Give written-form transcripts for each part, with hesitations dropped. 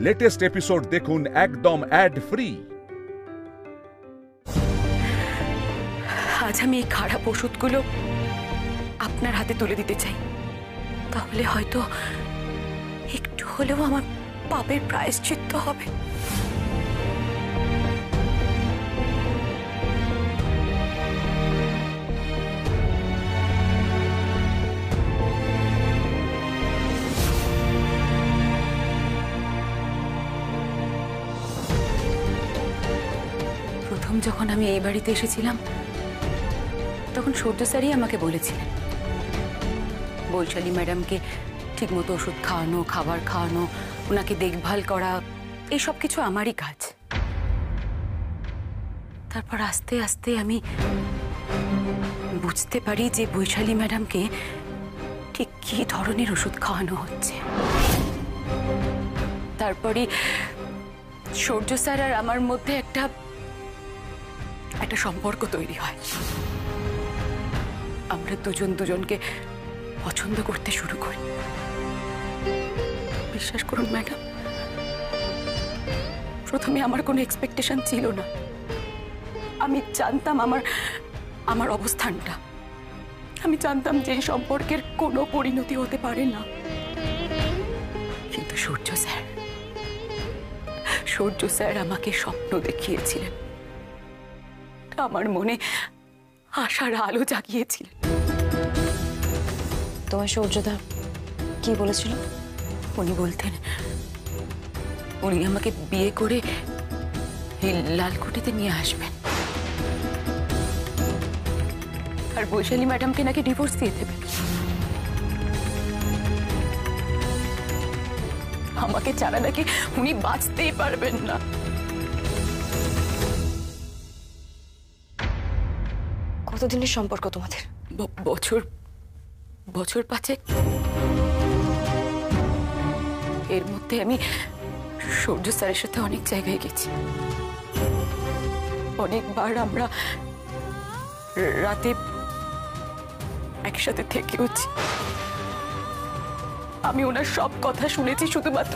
Latest episode দেখুন একদম add free. আজ আমি এই খারাপ ওষুধগুলো আপনার হাতে তুলে দিতে চাই, তাহলে হয়তো একটু হলেও আমার পাপের প্রায়শ্চিত্ত হবে। প্রথম যখন আমি এই বাড়িতে এসেছিলাম তখন সূর্য স্যারই আমাকে বলেছিলেন বৈশালী ম্যাডামকে ঠিকমতো ওষুধ খাওয়ানো, খাবার খাওয়ানো, ওনাকে দেখভাল করা, এই সব কিছু আমারই কাজ। তারপর আস্তে আস্তে আমি বুঝতে পারি যে বৈশালী ম্যাডামকে ঠিক কী ধরনের ওষুধ খাওয়ানো হচ্ছে। তারপরে সূর্য স্যার আর আমার মধ্যে একটা সম্পর্ক তৈরি হয়। আমরা দুজন দুজনকে পছন্দ করতে শুরু করি। বিশ্বাস করুন ম্যাডাম, প্রথমে আমার কোনো এক্সপেকটেশন ছিল না। আমি জানতাম আমার অবস্থানটা, আমি জানতাম যে এই সম্পর্কের কোনো পরিণতি হতে পারে না। কিন্তু সূর্য স্যার আমাকে স্বপ্ন দেখিয়েছিলেন, আমার মনে আশার আলো জাগিয়েছিলেন। তোমার সূর্যদা কি বলেছিল? উনি বলতেন উনি আমাকে বিয়ে করে এই লালকুঠিতে নিয়ে আসবেন, আর বৈশালী ম্যাডামকে নাকি ডিভোর্স দিয়ে দেবেন। আমাকে ছাড়া নাকি উনি বাঁচতেই পারবেন না। কতদিনের সম্পর্ক তোমাদের? বছর 5। এর মধ্যে আমি সূর্য স্যারের সাথে অনেক জায়গায় গেছি, অনেকবার আমরা রাতে একসাথে থেকেওছি। আমি ওনার সব কথা শুনেছি শুধুমাত্র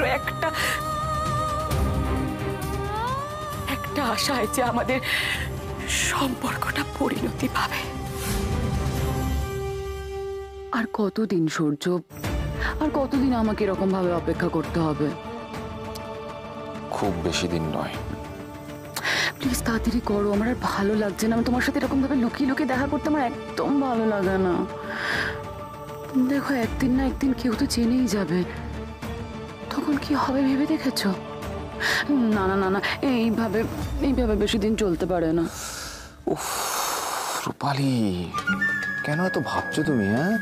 একটা আশায় যে আমাদের সম্পর্কটা পরিণতি পাবে। আর কতদিন সূর্য, আর কতদিন আমাকে এরকম ভাবে অপেক্ষা করতে হবে? খুব বেশি দিন নয়। প্লিজ তাড়াতাড়ি করো, আমার আর ভালো লাগছে না। আমি তোমার সাথে এরকম ভাবে লুকিয়ে লুকিয়ে দেখা করতে আমার একদম ভালো লাগে না। দেখো, একদিন না একদিন কেউ তো জেনেই যাবে, তখন কি হবে ভেবে দেখেছো? না না না না, এইভাবে বেশি দিন চলতে পারে না। উফ রূপালী, কেন এত ভাবছো তুমি? হ্যাঁ,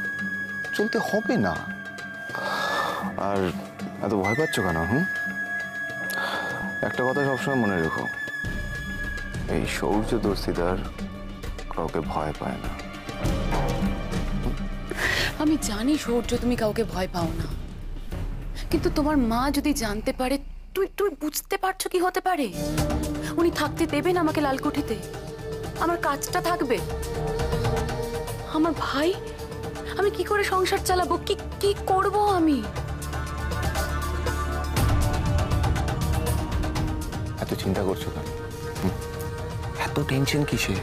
চলতে হবে না। আর এত ভয় পাচ্ছ কেন? একটা কথা সবসময় মনে রেখো, এই সৌর্য দস্তিদার কাউকে ভয় পায় না। আমি জানি সূর্য তুমি কাউকে ভয় পাও না, কিন্তু তোমার মা যদি জানতে পারে, তুই বুঝতে পারছো কি হতে পারে? উনি থাকতে দেবেন আমাকে লালকুঠিতে? আমার কাজটা থাকবে, আমার ভাই, আমি কি করে সংসার চালাবো? কি করব আমি? এত চিন্তা করছো কেন? এত টেনশন কিসের?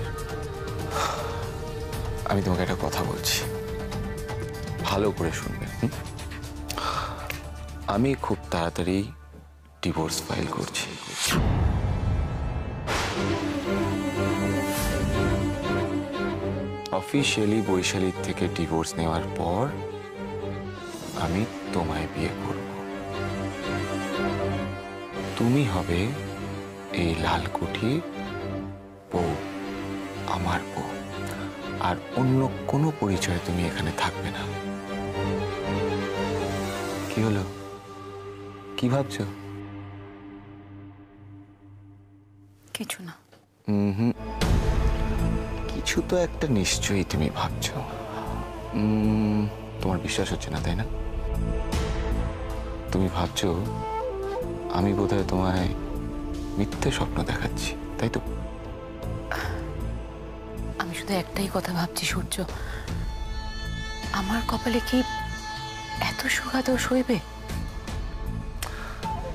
আমি তোমাকে একটা কথা বলছি, ভালো করে শুনবে। আমি খুব তাড়াতাড়ি ডিভোর্স ফাইল করছি। অফিসিয়ালি বৈশালীর থেকে ডিভোর্স নেওয়ার পর আমি তোমায় বিয়ে করব। তুমি হবে এই লালকুঠির বউ, আমার বউ। আর অন্য কোনো পরিচয় তুমি এখানে থাকবে না। কি হলো, কি ভাবছো? কিছু না। কিছু তো একটা নিশ্চয়ই তুমি ভাবছো। তোমার বিশ্বাস হচ্ছে না, তাই না? তুমি ভাবছো আমি বোধহয় তোমায় মিথ্যে স্বপ্ন দেখাচ্ছি, তাই তো? আমি শুধু একটাই কথা ভাবছি সূর্য, আমার কপালে কি এত সুখা দোষ হইবে?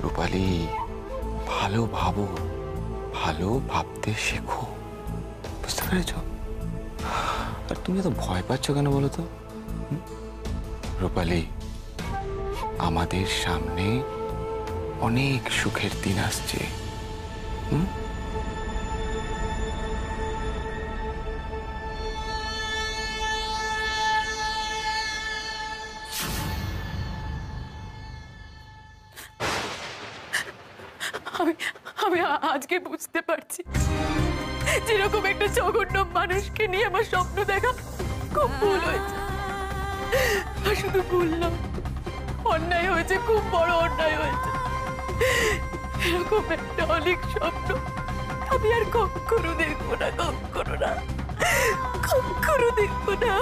রূপালী, ভালো ভাবো, ভালো ভাবতে শেখো, বুঝতে পেরেছ? আর তুমি তো ভয় পাচ্ছ কেন বলো তো? রূপালী, আমাদের সামনে অনেক সুখের দিন আসছে। আমি আজকে বুঝতে পারছি যেরকম একটা জঘন্য মানুষকে নিয়ে আমার স্বপ্ন দেখা খুব ভুল হয়েছে। আর শুধু ভুল না, অন্যায় হয়েছে, খুব বড় অন্যায় হয়েছে। এরকম একটা অনেক স্বপ্ন আমি আর কখনো দেখবো না, কখনো না, কখনো দেখবো না।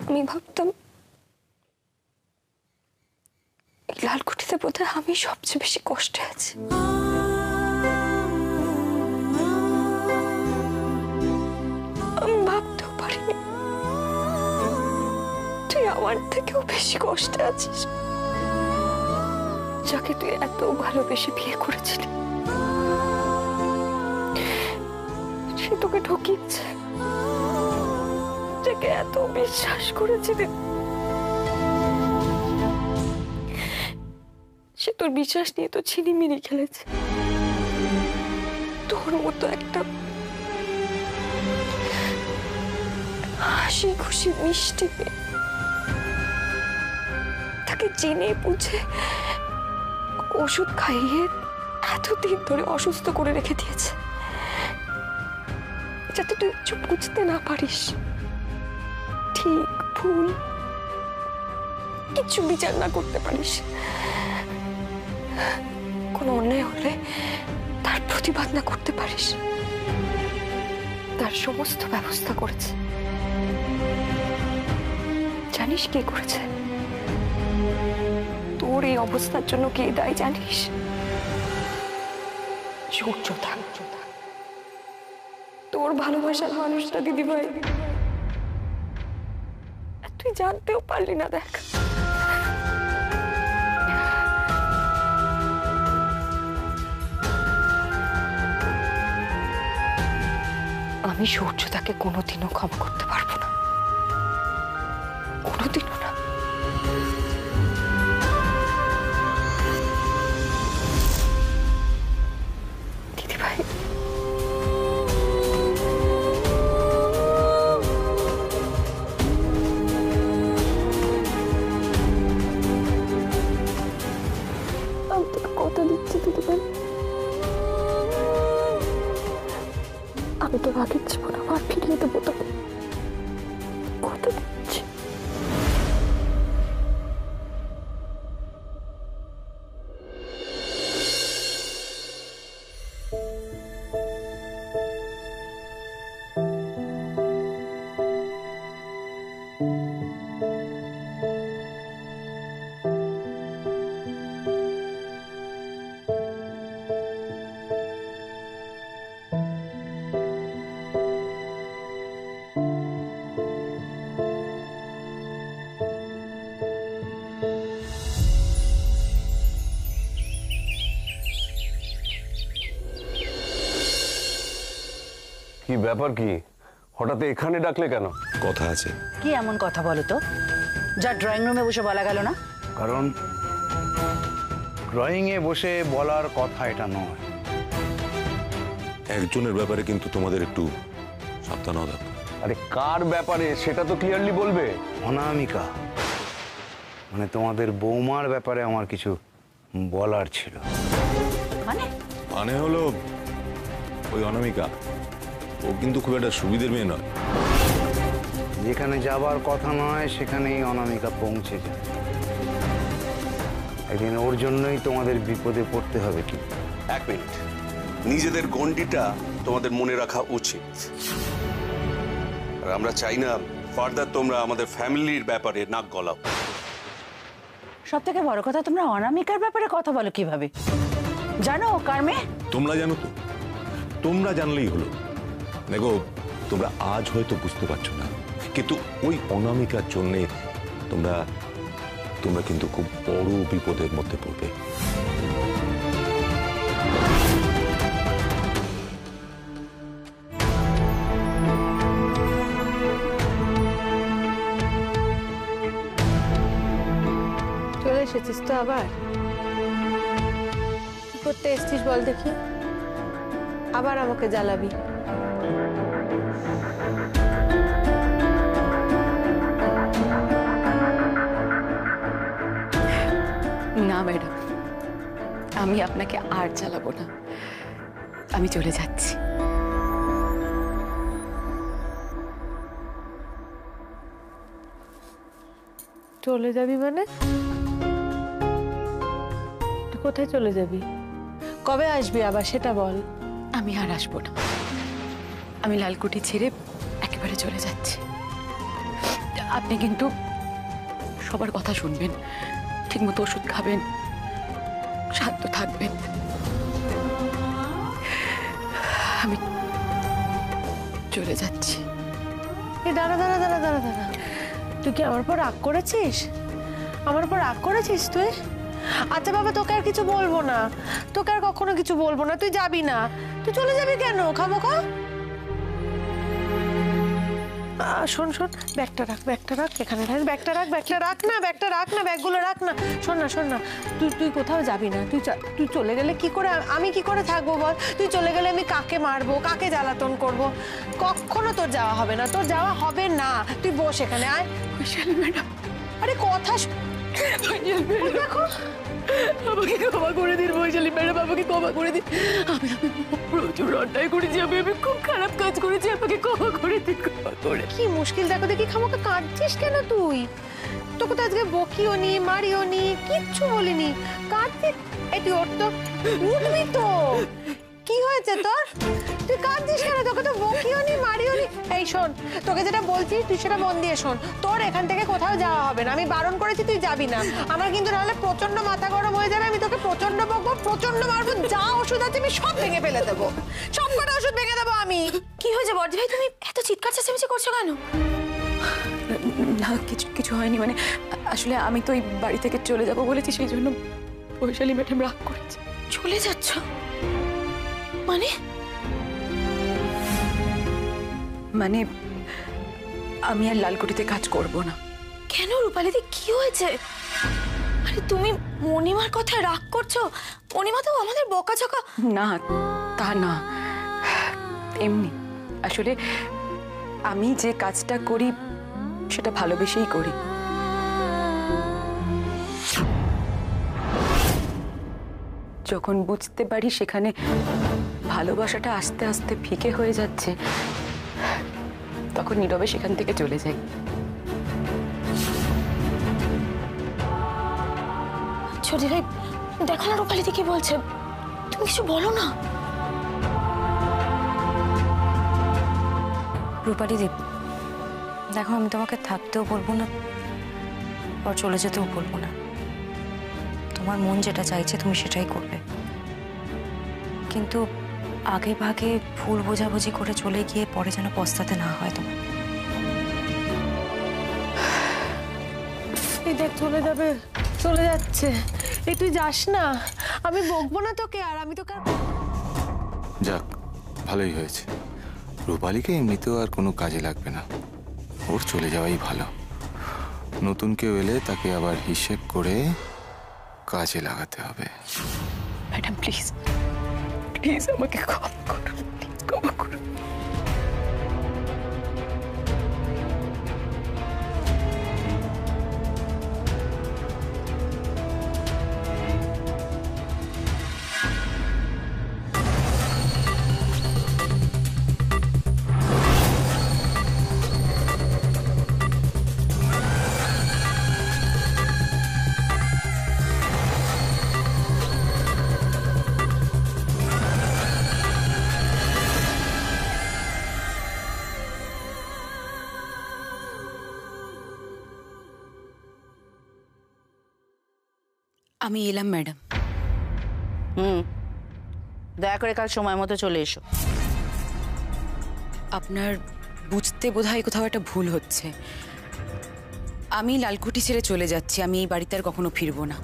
আমি ভাবতাম লালকুঠিতে বোধহয় আমি সবচেয়ে বেশি কষ্টে আছি। আমি ভাবতেও পারিনি তুই আমার থেকেও বেশি কষ্টে আছিস, যাকে তুই এত ভালোবেসে বিয়ে করেছিলি সে তোকে ঠকিয়েছে, যাকে এত বিশ্বাস করেছিলি সে তোর বিশ্বাস নিয়ে তো ছিনিমিনি খেলেছে। তোর মতো একটা হাসি খুশি মিষ্টি মেয়ে তাকে জেনে বুঝে ওষুধ খাইয়ে এতদিন ধরে অসুস্থ করে রেখে দিয়েছে, যাতে তুই কিছু বুঝতে না পারিস। ঠিক ভুল কিছু বিচার না করতে পারিস। কোনো অন্যায় হলে তার প্রতিবাদ না করতে পারিস। তার সমস্ত ব্যবস্থা করেছে। জানিস কে করেছে? তোর এই অবস্থার জন্য কে দায়ী জানিস? সূর্যদা, তোর ভালোবাসার মানুষটা দিদিভাই। তুই জানতেও পারলি না। দেখ, আমি সূর্যদাকে কোনোদিনও ক্ষমা করতে পারবো না, কোনোদিনও না। দিদিভাই, আমি তোকে কথা দিচ্ছি দিদিভাই, আমি তো আগের জীবন আবার ফিরিয়ে দেবো তোকে, কথা দিচ্ছি। কি ব্যাপার? কি হঠাৎ এখানে ডাকলে কেন? কথা আছে। কি এমন কথা বলো তো যা ড্রয়িং রুমে বসে বলা গেল না? কারণ ড্রয়িংয়ে বসে বলার কথা এটা নয়। একজনের ব্যাপারে কিন্তু তোমাদের একটু সাবধান হওয়া দরকার। আরে কার ব্যাপারে সেটা তো ক্লিয়ারলি বলবে। অনামিকা, মানে তোমাদের বৌমার ব্যাপারে আমার কিছু বলার ছিল। মানে হলো ওই অনামিকা, ও কিন্তু খুব একটা সুবিধের মেয়ে নয়। যেখানে যাবার কথা নয় সেখানেই অনামিকা পৌঁছে যায়। একদিন ওর জন্যই তোমাদের বিপদে পড়তে হবে। কি 1 মিনিট, নিজেদের গণ্ডিটা তোমাদের মনে রাখা উচিত। আর আমরা চাই না ফার্দার তোমরা আমাদের ফ্যামিলির ব্যাপারে নাক গলাও। সব থেকে বড় কথা, তোমরা অনামিকার ব্যাপারে কথা বলো কিভাবে? জানো ও কার মেয়ে? তোমরা জানো তো, তোমরা জানলেই হলো। দেখো, তোমরা আজ হয়তো বুঝতে পারছো না, কিন্তু ওই অনামিকার জন্যে তোমরা তোমরা কিন্তু খুব বড় বিপদের মধ্যে পড়বে। চলে এসেছিস তো আবার? কি করতে এসেছিস বল দেখি? আবার আমাকে জ্বালাবি? না ম্যাডাম, আমি আপনাকে আর জ্বালাবো না, আমি চলে যাচ্ছি। চলে যাবি মানে? তুই কোথায় চলে যাবি? কবে আসবি আবার সেটা বল। আমি আর আসবো না, আমি লালকুঠি ছেড়ে একেবারে চলে যাচ্ছি। আপনি কিন্তু সবার কথা শুনবেন, ঠিকমতো ওষুধ খাবেন, শান্ত থাকবেন। আমি চলে যাচ্ছি। দাঁড়া দাঁড়া দাঁড়া দাঁড়া দাঁড়া, তুই কি আমার উপর রাগ করেছিস? আমার উপর রাগ করেছিস তুই? আচ্ছা বাবা, তোকে আর কিছু বলবো না, তোকে আর কখনো কিছু বলবো না। তুই যাবি না? তুই চলে যাবি কেন খামোখা? শোন শোন, ব্যাগটা রাখ, ব্যাগটা রাখ এখানে, ব্যাগটা রাখ, ব্যাগটা রাখ না, ব্যাগটা রাখ না, ব্যাগগুলো রাখ না। শোন না, শোন না, তুই কোথাও যাবি না। তুই চলে গেলে কি করে আমি কি করে থাকবো বল? তুই চলে গেলে আমি কাকে মারবো, কাকে জ্বালাতন করবো? কখনো তোর যাওয়া হবে না, তোর যাওয়া হবে না। তুই বস এখানে, আয়। বৈশালী ম্যাডাম, আরে কথা দেখো, আমাকে ক্ষমা করে দিন বৈশালী ম্যাডাম, আমাকে ক্ষমা করে দিন। আমি প্রচুর অন্যায় করেছি, আমি খুব খারাপ কাজ করেছি, আমাকে ক্ষমা করে দিন, ক্ষমা করে। কি মুশকিল দেখো দেখি, খামোকা কাঁদছিস কেন তুই? তোকে তো আজকে বকিও নি, মারিও নি, কিচ্ছু বলিনি, কাঁদছিস? এই তুই ওঠ তো, উঠবি তো। কি হয়েছে তোর? তুই কাঁদছিস কেন? তোকে তো বকিও নি, মারিও নি। এই শোন, তোকে যেটা বলছি তুই সেটা মন দিয়ে শোন। তোর এখান থেকে কোথাও যাওয়া হবে না, আমি বারণ করেছি, তুই যাবি না। আমার কিন্তু নাহলে প্রচন্ড মাথা গরম হয়ে যাবে, আমি তোকে প্রচন্ড বকবো, প্রচন্ড মারবো। যা ওষুধ আছে আমি সব ভেঙে ফেলে দেবো, সব কটা ওষুধ ভেঙে দেবো আমি। কি হয়েছে বর্দি ভাই, তুমি এত চিৎকার চেঁচামেচি করছো কেন? না, কিছু হয়নি, মানে আসলে আমি তো এই বাড়ি থেকে চলে যাব বলেছি, সেই জন্য বৈশালী ম্যাডাম রাগ করেছে। চলে যাচ্ছ মানে? মানে আমি আর লালকুঠিতে কাজ করব না। কেন রূপালিদি, কি হয়েছে? আরে তুমি মণিমার কথা রাগ করছো? মণিমা তো আমাদের বকাঝকা। না, তা না, এমনি আসলে আমি যে কাজটা করি সেটা ভালোবেসেই করি। যখন বুঝতে পারি সেখানে ভালোবাসাটা আস্তে আস্তে ফিকে হয়ে যাচ্ছে, তখন নীরবে সেখান থেকে চলে যাই। ছোটি ভাই, দেখো না রূপালিদি কি বলছে, তুমি কিছু বলো না। রূপালিদি, দেখো, আমি তোমাকে থাকতেও বলবো না, আর চলে যেতেও বলবো না। তোমার মন যেটা চাইছে তুমি সেটাই করবে, কিন্তু আগে ভাগে ভুল বোঝাবুঝি করে চলে গিয়ে পরে যেন পস্তাতে না হয় তোমার। এই দেখ চলে যাবে, চলে যাচ্ছে। এই তুই যাস না, আমি বকবো না তোকে, আর আমি তোকে। যাক, ভালোই হয়েছে। রূপালীকে এমনিতেও আর কোনো কাজে লাগবে না, ওর চলে যাওয়াই ভালো। নতুন কেউ এলে তাকে আবার হিসেব করে কাজে লাগাতে হবে। ম্যাডাম প্লিজ প্লিজ আমাকে ক্ষমা করুন, ক্ষমা করুন। আমি এলাম ম্যাডাম। দয়া করে কাল সময় মতো চলে এসো। আপনার বুঝতে বোধহয় কোথাও একটা ভুল হচ্ছে। আমি লালকুঠি ছেড়ে চলে যাচ্ছি, আমি এই বাড়িতে আর কখনো ফিরবো না।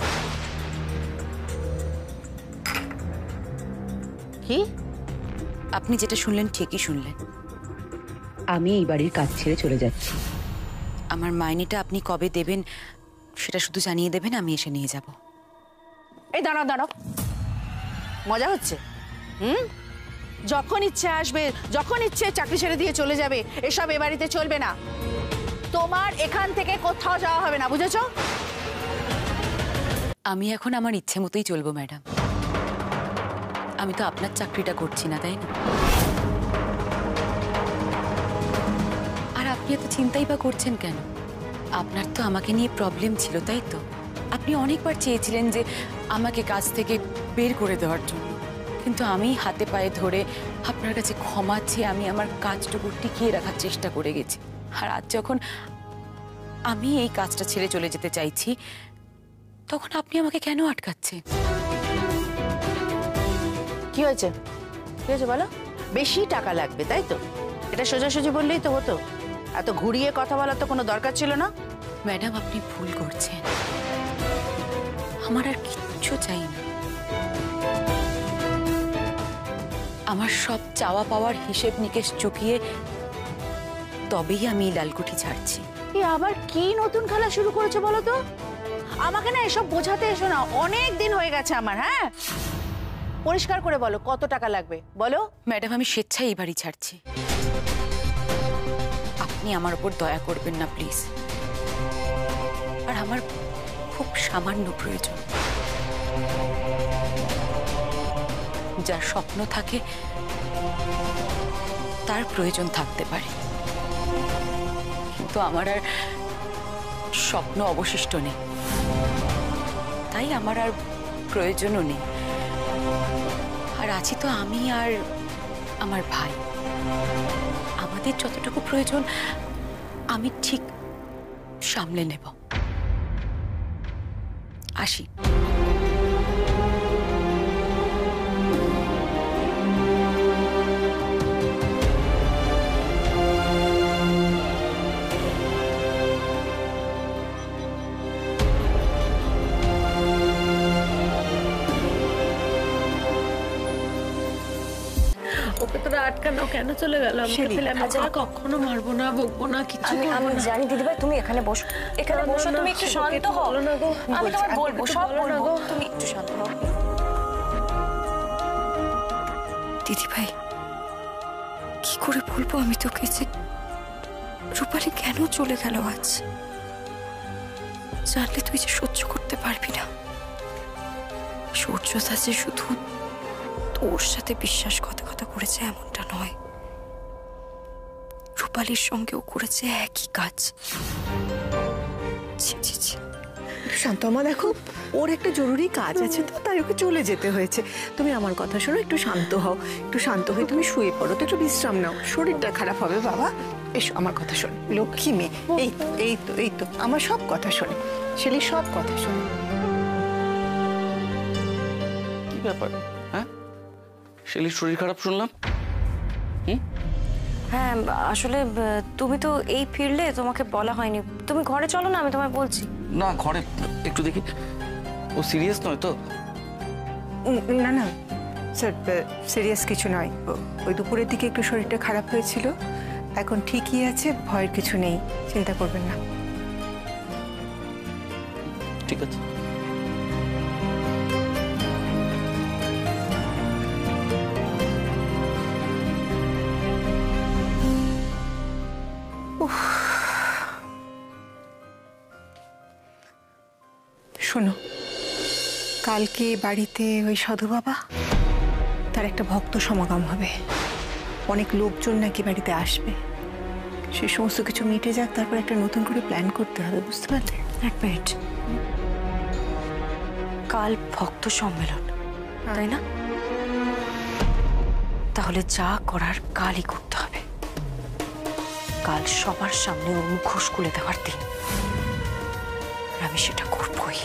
কি? আপনি যেটা শুনলেন ঠিকই শুনলেন। আমি এই বাড়ির কাজ ছেড়ে চলে যাচ্ছি। আমার মাইনেটা আপনি কবে দেবেন সেটা শুধু জানিয়ে দেবেন, আমি এসে নিয়ে যাব। এই দাঁড়াও দাঁড়াও, মজা হচ্ছে? যখন ইচ্ছে আসবে, যখন ইচ্ছে চাকরি ছেড়ে দিয়ে চলে যাবে, এসব এ বাড়িতে চলবে না। তোমার এখান থেকে কোথাও যাওয়া হবে না, বুঝেছো? আমি এখন আমার ইচ্ছে মতোই চলবো ম্যাডাম। আমি তো আপনার চাকরিটা করছি না, তাই না? আর আপনি এত চিন্তাই বা করছেন কেন? আপনার তো আমাকে নিয়ে প্রবলেম ছিল, তাই তো? আপনি অনেকবার চেয়েছিলেন যে আমাকে কাজ থেকে বের করে দেওয়ার জন্য, কিন্তু আমি হাতে পায়ে ধরে আপনার কাছে ক্ষমা চেয়ে আমি আমার কাজটুকু টিকিয়ে রাখার চেষ্টা করে গেছি। আর আজ যখন আমি এই কাজটা ছেড়ে চলে যেতে চাইছি, তখন আপনি আমাকে কেন আটকাচ্ছেন? কি হয়েছে? কি হয়েছে বলো? বেশি টাকা লাগবে, তাই তো? এটা সোজাসুজি বললেই তো হতো, এত ঘুরিয়ে কথা বলার তো কোনো দরকার ছিল না। ম্যাডাম আপনি ভুল করছেন, আমার আর কিচ্ছু চাই না। আমার সব চাওয়া পাওয়ার হিসেব নিকেশ চুকিয়ে তবেই আমি লালকুঠি ছাড়ছি। এই আবার কি নতুন খেলা শুরু করেছে বলো তো? আমাকে না এসব বোঝাতে এসো না, অনেক দিন হয়ে গেছে আমার। হ্যাঁ, পরিষ্কার করে বলো কত টাকা লাগবে বলো। ম্যাডাম আমি স্বেচ্ছায় এই বাড়ি ছাড়ছি, আপনি আমার উপর দয়া করবেন না প্লিজ। আর আমার খুব সামান্য প্রয়োজন। যার স্বপ্ন থাকে তার প্রয়োজন থাকতে পারে, কিন্তু আমার আর স্বপ্ন অবশিষ্ট নেই, তাই আমার আর প্রয়োজনও নেই। আর আছি তো আমি আর আমার ভাই। আমাদের যতটুকু প্রয়োজন আমি ঠিক সামলে নেব। আসি। ওকে তোরা আটকানো কেন চলে গেল? আমরা কখনো মারবো না, বকবো না, কিছু আমি জানি দিদিভাই, তুমি এখানে বসো, এখানে বসো, তুমি একটু শান্ত হও। আমি তোমার বলবো, সব বলবো, তুমি একটু শান্ত হও। দিদিভাই কি করে বলবো আমি তোকে যে রূপালী কেন চলে গেল আজ? জানলে তুই যে সহ্য করতে পারবি না। সূর্যদা যে শুধু তোর সাথে বিশ্বাসঘাতকতা করেছে এমনটা নয়, রূপালীর সঙ্গেও করেছে একই কাজ। শান্তমা দেখো, ওর একটা জরুরি কাজ আছে তো, তাই ওকে চলে যেতে হয়েছে। তুমি আমার কথা শোনো, একটু শান্ত হও, একটু শান্ত হয়ে তুমি শুয়ে পড়ো তো, একটু বিশ্রাম নাও, শরীরটা খারাপ হবে বাবা। এসো আমার কথা শোনো, লক্ষ্মী মেয়ে। এই তো এই তো এই তো আমার সব কথা শোনে, শেলি সব কথা শোনে। কি ব্যাপার? হ্যাঁ, শেলির শরীর খারাপ শুনলাম। হ্যাঁ আসলে তুমি তো এই ফিরলে, তোমাকে বলা হয়নি। তুমি ঘরে চলো না, আমি তোমায় বলছি। না, ঘরে একটু দেখি। ও সিরিয়াস নয় তো? না না, স্যার সিরিয়াস কিছু নয়, ওই দুপুরের দিকে একটু শরীরটা খারাপ হয়েছিল, এখন ঠিকই আছে, ভয়ের কিছু নেই, চিন্তা করবেন না। ঠিক আছে। শোনো, কালকে বাড়িতে ওই সাধু বাবা তার একটা ভক্ত সমাগম হবে, অনেক লোকজন নাকি বাড়িতে আসবে, সে সমস্ত কিছু মিটে যাক, তারপর একটা নতুন করে প্ল্যান করতে হবে, বুঝতে পারলে? এক মিনিট, কাল ভক্ত সম্মেলন, তাই না? তাহলে যা করার কালই করতে হবে। কাল সবার সামনে ওর মুখোশ খুলে দেওয়ার দিন, আর আমি সেটা করবই।